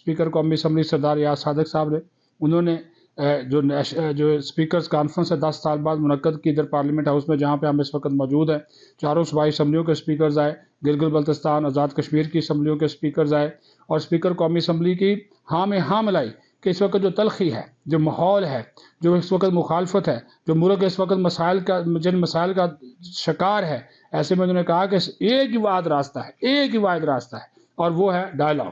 Speaker قومی assembly سردار ریاض صادق صاحب نے، انہوں نے جو اسپیکرز کانفرنس ہے 10 سال بعد منعقد کی ادھر پارلیمنٹ ہاؤس میں، جہاں پہ ہم اس وقت موجود ہیں، چاروں صوبائی اسمبلیوں کے اسپیکرز آئے، گلگت بلتستان آزاد کشمیر کی اسمبلیوں کے اسپیکرز آئے، اور اسپیکر قومی اسمبلی کی ہاں میں ہاں ملائی کہ اس وقت جو تلخی ہے، جو ماحول ہے، جو اس وقت مخالفت ہے، جو ملک اس وقت جن مسائل کا شکار ہے، ایسے میں انہوں نے کہا کہ ایک ہی واحد راستہ ہے، ایک ہی واحد راستہ ہے، اور وہ ہے ڈائلاگ،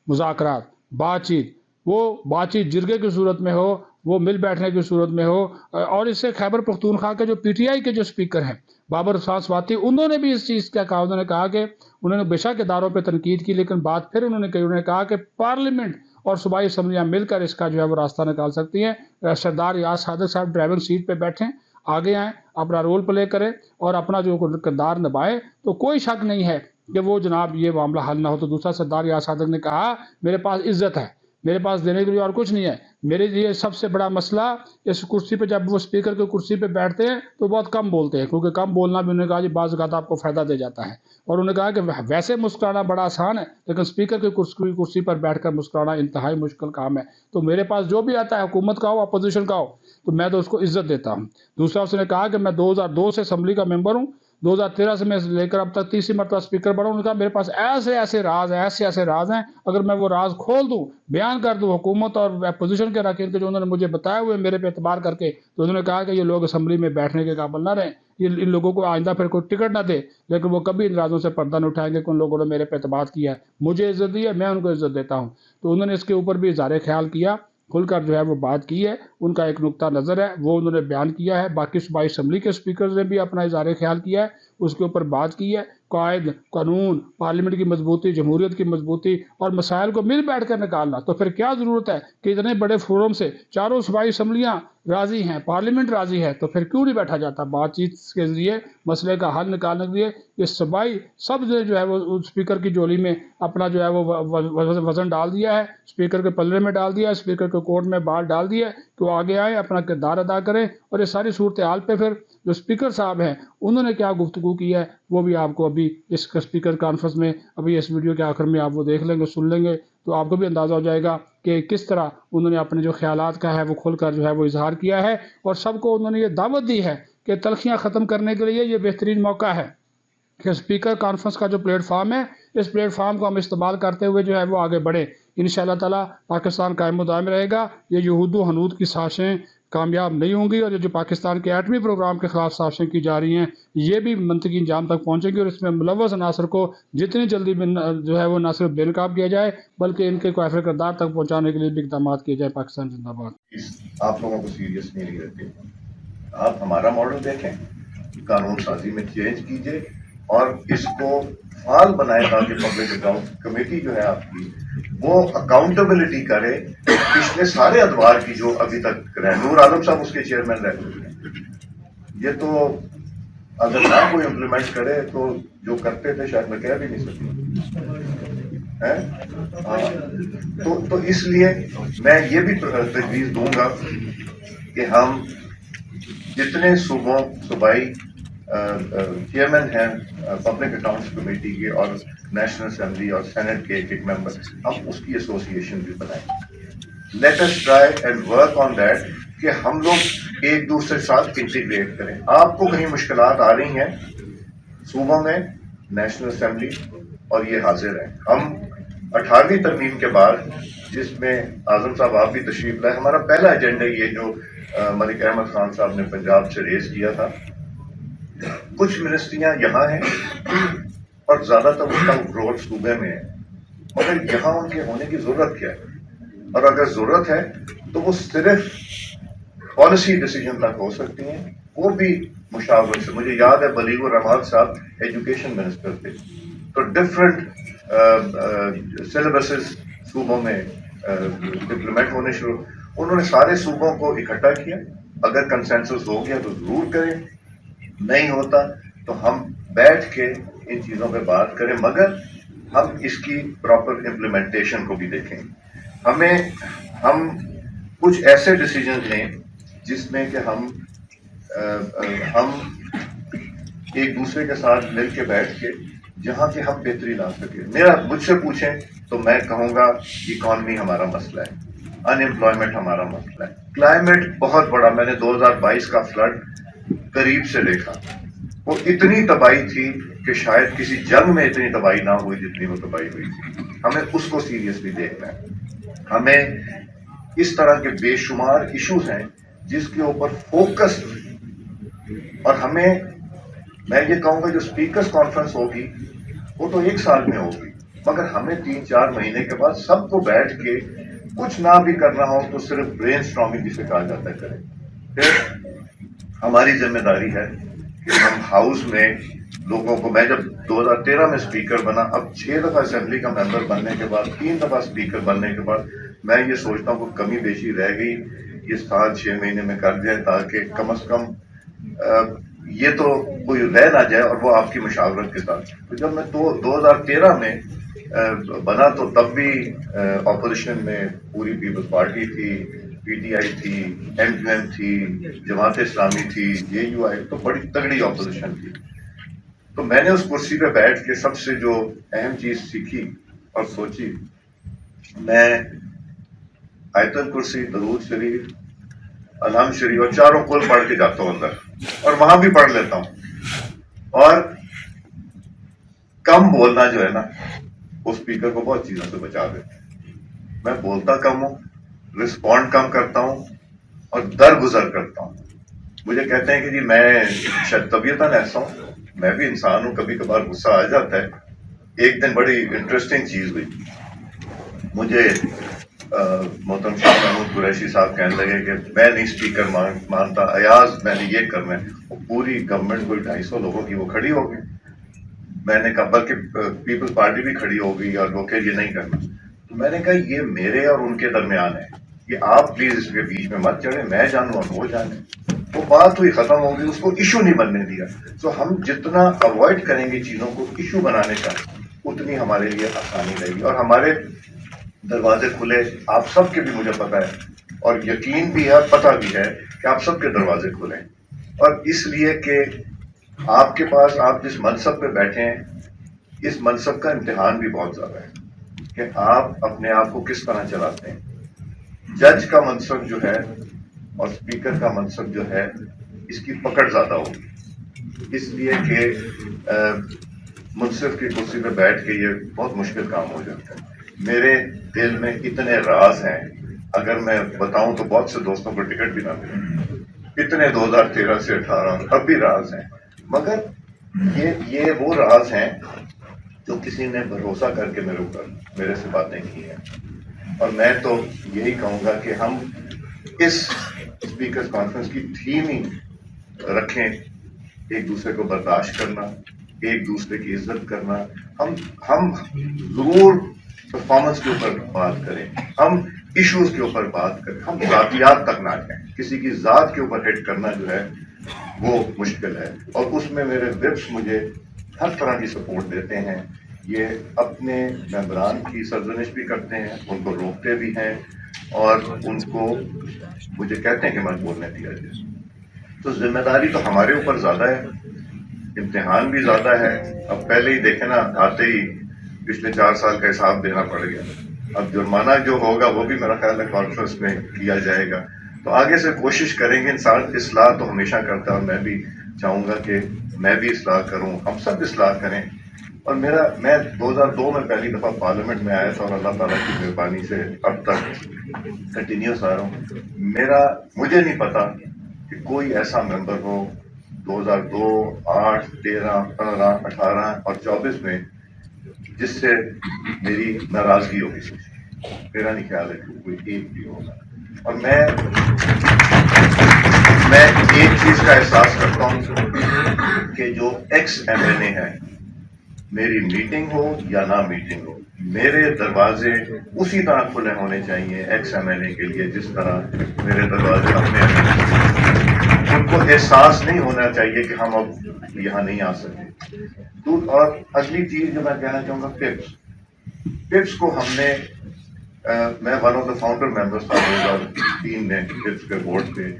مذاکرات، بات چیت، وہ بات چیت جرگے کی صورت میں ہو، وہ مل بیٹھنے کی صورت میں ہو۔ اور اس سے خیبر پختونخوا کے جو پی ٹی آئی کے جو اسپیکر ہیں بابر عثمان سواتی، انہوں نے بھی اس چیز کا کہا، انہوں نے کہا کہ انہوں نے بے شک اداروں پہ تنقید کی، لیکن بات پھر انہوں نے کہا کہ پارلیمنٹ اور صوبائی اسمبلیاں مل کر اس کا جو ہے وہ راستہ نکال سکتی ہیں۔ سردار ریاض صادق صاحب ڈرائیونگ سیٹ پہ بیٹھیں، آگے آئیں، اپنا رول پلے کریں اور اپنا جو کردار نبھائیں، تو کوئی شک نہیں ہے کہ وہ جناب یہ معاملہ حل نہ ہو۔ تو دوسرا سردار ریاض صادق نے کہا میرے پاس عزت ہے، میرے پاس دینے کے لیے اور کچھ نہیں ہے، میرے لیے سب سے بڑا مسئلہ اس کرسی پہ جب وہ اسپیکر کی کرسی پہ بیٹھتے ہیں تو بہت کم بولتے ہیں، کیونکہ کم بولنا بھی انہوں نے کہا جی بعض اوقات آپ کو فائدہ دے جاتا ہے، اور انہوں نے کہا کہ ویسے مسکرانا بڑا آسان ہے لیکن اسپیکر کی کرسی پر بیٹھ کر مسکرانا انتہائی مشکل کام ہے، تو میرے پاس جو بھی آتا ہے حکومت کا ہو اپوزیشن کا ہو تو میں تو اس کو عزت دیتا ہوں۔ دوسرا اس نے کہا کہ میں 2002 سے اسمبلی کا ممبر ہوں، 2013 سے میں لے کر اب تک تیسری مرتبہ اسپیکر بنا ہوں۔ انہوں نے کہا میرے پاس ایسے راز ہیں، ایسے راز ہیں، اگر میں وہ راز کھول دوں، بیان کر دوں حکومت اور اپوزیشن کے اراکین کے جو انہوں نے مجھے بتایا ہوئے میرے پہ اعتبار کر کے، تو انہوں نے کہا کہ یہ لوگ اسمبلی میں بیٹھنے کے قابل نہ رہیں، ان لوگوں کو آئندہ پھر کوئی ٹکٹ نہ دے، لیکن وہ کبھی ان رازوں سے پردہ نہ اٹھائیں گے کہ ان لوگوں نے میرے پہ اعتماد کیا ہے، مجھے عزت دی ہے، میں ان کو عزت دیتا ہوں۔ تو انہوں نے اس کے اوپر بھی اظہار خیال کیا، کھل کر جو ہے وہ بات کی ہے، ان کا ایک نقطہ نظر ہے وہ انہوں نے بیان کیا ہے۔ باقی صوبائی اسمبلی کے اسپیکرز نے بھی اپنا اظہار خیال کیا ہے، اس کے اوپر بات کی ہے، قائد، قانون، پارلیمنٹ کی مضبوطی، جمہوریت کی مضبوطی اور مسائل کو مل بیٹھ کر نکالنا۔ تو پھر کیا ضرورت ہے کہ اتنے بڑے فورم سے چاروں صوبائی اسمبلیاں راضی ہیں، پارلیمنٹ راضی ہے، تو پھر کیوں نہیں بیٹھا جاتا؟ بات چیت کے ذریعے مسئلے کا حل نکالنے کے لیے یہ صوبائی سب نے جو ہے وہ اسپیکر کی جولی میں اپنا جو ہے وہ وزن ڈال دیا ہے، اسپیکر کے پلڑے میں ڈال دیا ہے، اسپیکر کے کوٹ میں بال ڈال دیا ہے کہ وہ آگے آئیں، اپنا کردار ادا کریں، اور یہ ساری صورتحال پہ پھر جو اسپیکر صاحب ہیں انہوں نے کیا گفتگو کی ہے وہ بھی آپ کو ابھی اس اسپیکر کانفرنس میں ابھی اس ویڈیو کے آخر میں آپ وہ دیکھ لیں گے، سن لیں گے، تو آپ کو بھی اندازہ ہو جائے گا کہ کس طرح انہوں نے اپنے جو خیالات کا ہے وہ کھل کر جو ہے وہ اظہار کیا ہے، اور سب کو انہوں نے یہ دعوت دی ہے کہ تلخیاں ختم کرنے کے لیے یہ بہترین موقع ہے کہ اسپیکر کانفرنس کا جو پلیٹ فارم ہے، اس پلیٹ فارم کو ہم استعمال کرتے ہوئے جو ہے وہ آگے بڑھیں۔ انشاءاللہ تعالیٰ پاکستان قائم و دائم رہے گا، یہ یہود و حنود کی سازشیں کامیاب نہیں ہوں گی، اور یہ جو پاکستان کے ایٹمی پروگرام کے خلاف سازشیں کی جا رہی ہیں یہ بھی منطقی انجام تک پہنچیں گی، اور اس میں ملوث عناصر کو جتنی جلدی جو ہے وہ نہ صرف بے نقاب کیا جائے بلکہ ان کے کوافر کردار تک پہنچانے کے لیے بھی اقدامات کیے جائے۔ پاکستان زندہ باد۔ آپ لوگوں کو سیریس نہیں لیتے، آپ ہمارا ماڈل دیکھیں، قانون سازی میں چینج کیجئے اور اس کو فعال بنائے تاکہ پبلک اکاؤنٹ کمیٹی جو ہے آپ کی وہ اکاؤنٹیبلٹی کرے پچھلے سارے ادوار کی جو ابھی تک رہے۔ نور عالم صاحب اس کے چیئرمین رہ چکے ہیں، یہ تو اگر نہ کوئی امپلیمنٹ کرے تو جو کرتے تھے شاید میں کہہ بھی نہیں سکتا تو اس لیے میں یہ بھی تجویز دوں گا کہ ہم جتنے صوبائی چیئرمین ہیں پبلک اکاؤنٹس کمیٹی کے اور نیشنل اسمبلی اور سینٹ کے ایک ممبر، ہم اس کی ایسوسیشن بھی بنائیں۔ Let us try and work on that کہ ہم لوگ ایک دوسرے کے ساتھ انٹیگریٹ کریں۔ آپ کو کہیں مشکلات آ رہی ہیں صوبوں میں، نیشنل اسمبلی اور یہ حاضر ہیں۔ ہم 18ویں ترمیم کے بعد جس میں اعظم صاحب آپ بھی تشریف لائے، ہمارا پہلا ایجنڈا یہ جو ملک احمد خان صاحب نے پنجاب سے ریز کیا تھا، کچھ منسٹریاں یہاں ہیں اور زیادہ تر اس کا رول صوبے میں ہے، مگر یہاں ان کے ہونے کی ضرورت کیا ہے؟ اور اگر ضرورت ہے تو وہ صرف پالیسی ڈیسیجن تک ہو سکتی ہیں، وہ بھی مشاورت سے۔ مجھے یاد ہے بلیغ الرحمان صاحب ایجوکیشن منسٹر تھے، تو ڈفرینٹ سلیبسز صوبوں میں امپلیمنٹ ہونے شروع، انہوں نے سارے صوبوں کو اکٹھا کیا، اگر کنسنسس ہو گیا تو ضرور کریں، نہیں ہوتا تو ہم بیٹھ کے ان چیزوں پہ بات کریں، مگر ہم اس کی پراپر امپلیمنٹیشن کو بھی دیکھیں۔ ہم کچھ ایسے ڈیسیجن لیں جس میں کہ ہم ایک دوسرے کے ساتھ مل کے بیٹھ کے جہاں سے ہم بہتری لا سکیں. میرا مجھ سے پوچھیں تو میں کہوں گا اکانومی ہمارا مسئلہ ہے, ان امپلائمنٹ ہمارا مسئلہ ہے, کلائمیٹ بہت بڑا. میں نے 2022 کا فلڈ قریب سے دیکھا, وہ اتنی تباہی تھی کہ شاید کسی جنگ میں اتنی تباہی نہ ہوئی جتنی وہ تباہی ہوئی تھی. ہمیں اس کو سیریسلی دیکھنا ہے. ہمیں اس طرح کے بے شمار ایشوز ہیں جس کے اوپر فوکس, اور ہمیں, میں یہ کہوں گا جو اسپیکرز کانفرنس ہوگی وہ تو 1 سال میں ہوگی, مگر ہمیں 3-4 مہینے کے بعد سب کو بیٹھ کے کچھ نہ بھی کرنا ہو تو صرف برین اسٹارمنگ جسے کہا جاتا ہے کریں. پھر ہماری ذمہ داری ہے کہ ہم ہاؤس میں لوگوں کو, میں جب 2013 میں اسپیکر بنا, اب 6 دفعہ اسمبلی کا ممبر بننے کے بعد, 3 دفعہ اسپیکر بننے کے بعد, میں یہ سوچتا ہوں کہ کمی بیشی رہ گئی یہ 7-6 مہینے میں کر دیں تاکہ کم از کم یہ تو کوئی رہ نہ جائے, اور وہ آپ کی مشاورت کے ساتھ. تو جب میں 2013 میں بنا تو تب بھی اپوزیشن میں پوری پیپلز پارٹی تھی, پی ٹی آئی تھی, ایم کیو ایم تھی, جماعت اسلامی تھی, جے یو آئی, تو بڑی تگڑی اپوزیشن تھی. تو میں نے اس کرسی پہ بیٹھ کے سب سے جو اہم چیز سیکھی اور سوچی, میں آیت الکرسی, درود شریف, الحمد شریف اور چاروں کل پڑھ کے جاتا ہوں اندر, اور وہاں بھی پڑھ لیتا ہوں. اور کم بولنا جو ہے نا وہ اسپیکر کو بہت چیزوں سے بچا دیتا ہے. میں بولتا کم ہوں, رسپونڈ کم کرتا ہوں اور درگزر کرتا ہوں. مجھے کہتے ہیں کہ جی میں شاید طبیعتاً ایسا ہوں, میں بھی انسان ہوں, کبھی کبھار غصہ آ جاتا ہے. ایک دن بڑی انٹرسٹنگ چیز ہوئی, مجھے محترم شاہ محمود قریشی صاحب کہنے لگے کہ میں نہیں اسپیکر مانتا, ایاز میں نے یہ کرنا ہے. وہ پوری گورنمنٹ کوئی 250 لوگوں کی وہ کھڑی ہو گئی. میں نے کہا بلکہ پیپلز پارٹی بھی کھڑی ہو گئی اور وہ کہ یہ نہیں کرنا. تو میں نے کہا یہ میرے اور ان کے درمیان ہے, یہ آپ پلیز اس کے بیچ میں مت چڑھیں, میں جانوں اور وہ جانے. وہ بات ہوئی, ختم ہو گئی, اس کو ایشو نہیں بننے دیا. تو ہم جتنا اوائڈ کریں گے چیزوں کو ایشو بنانے کا, اتنی ہمارے لیے آسانی رہے گی. اور ہمارے دروازے کھلے, آپ سب کے بھی مجھے پتا ہے اور یقین بھی ہے, پتہ بھی ہے کہ آپ سب کے دروازے کھلے. اور اس لیے کہ آپ کے پاس, آپ جس منصب پہ بیٹھے ہیں, اس منصب کا امتحان بھی بہت زیادہ ہے کہ آپ اپنے آپ کو کس طرح چلاتے ہیں. جج کا منصب جو ہے اور اسپیکر کا منصب جو ہے, اس کی پکڑ زیادہ ہوگی, اس لیے کہ منصف کی کرسی پہ بیٹھ کے یہ بہت مشکل کام ہو جاتا ہے. میرے دل میں اتنے راز ہیں, اگر میں بتاؤں تو بہت سے دوستوں کو ٹکٹ بھی نہ ملے. اتنے 2013 سے 18 اب بھی راز ہیں, مگر یہ وہ راز ہیں جو کسی نے بھروسہ کر کے میرے سے باتیں کی ہیں. اور میں تو یہی کہوں گا کہ ہم اس اسپیکرز کانفرنس کی تھیم ہی رکھیں, ایک دوسرے کو برداشت کرنا, ایک دوسرے کی عزت کرنا. ہم ضرور پرفارمنس کے اوپر بات کریں, ہم ایشوز کے اوپر بات کریں, ہم ذاتیات تک نہ جائیں. کسی کی ذات کے اوپر ہٹ کرنا جو ہے وہ مشکل ہے. اور اس میں میرے وپس مجھے ہر طرح کی سپورٹ دیتے ہیں. یہ اپنے ممبران کی سرزنش بھی کرتے ہیں, ان کو روکتے بھی ہیں, اور ان کو مجھے کہتے ہیں کہ مت بولنے دیا جائے. تو ذمہ داری تو ہمارے اوپر زیادہ ہے, امتحان بھی زیادہ ہے. اب پہلے ہی دیکھیں نا, آتے ہی پچھلے 4 سال کا حساب دینا پڑ گیا. اب جرمانہ جو ہوگا وہ بھی میرا خیال ہے کانفرنس میں کیا جائے گا. تو آگے سے کوشش کریں گے. انسان اصلاح تو ہمیشہ کرتا ہے, اور میں بھی چاہوں گا کہ میں بھی اصلاح کروں, ہم سب اصلاح کریں. اور میں 2002 میں پہلی دفعہ پارلیمنٹ میں آیا تھا, اور اللہ تعالیٰ کی مہربانی سے اب تک کنٹینیوس آ رہا ہوں. مجھے نہیں پتا کہ کوئی ایسا ممبر ہو 2002, 8, 13, 15, 18 اور 24 میں جس سے میری ناراضگی ہوگی. میرا نہیں خیال ہے کہ کوئی ایک بھی ہوگا. اور میں ایک چیز کا احساس کرتا ہوں کہ جو ایکس ایم این اے ہے, میری میٹنگ ہو یا نہ میٹنگ ہو, میرے دروازے اسی طرح کھلے ہونے چاہیے ایکس ایم این اے کے لیے جس طرح میرے دروازے اپنے ایم این اے. ان کو احساس نہیں ہونا چاہیے کہ ہم اب یہاں نہیں آ سکتے. اور اگلی چیز جو میں کہنا چاہوں گا, پپس کو ہم نے, میں one of the founder members تھا 2003 میں پپس کے بورڈ پہ.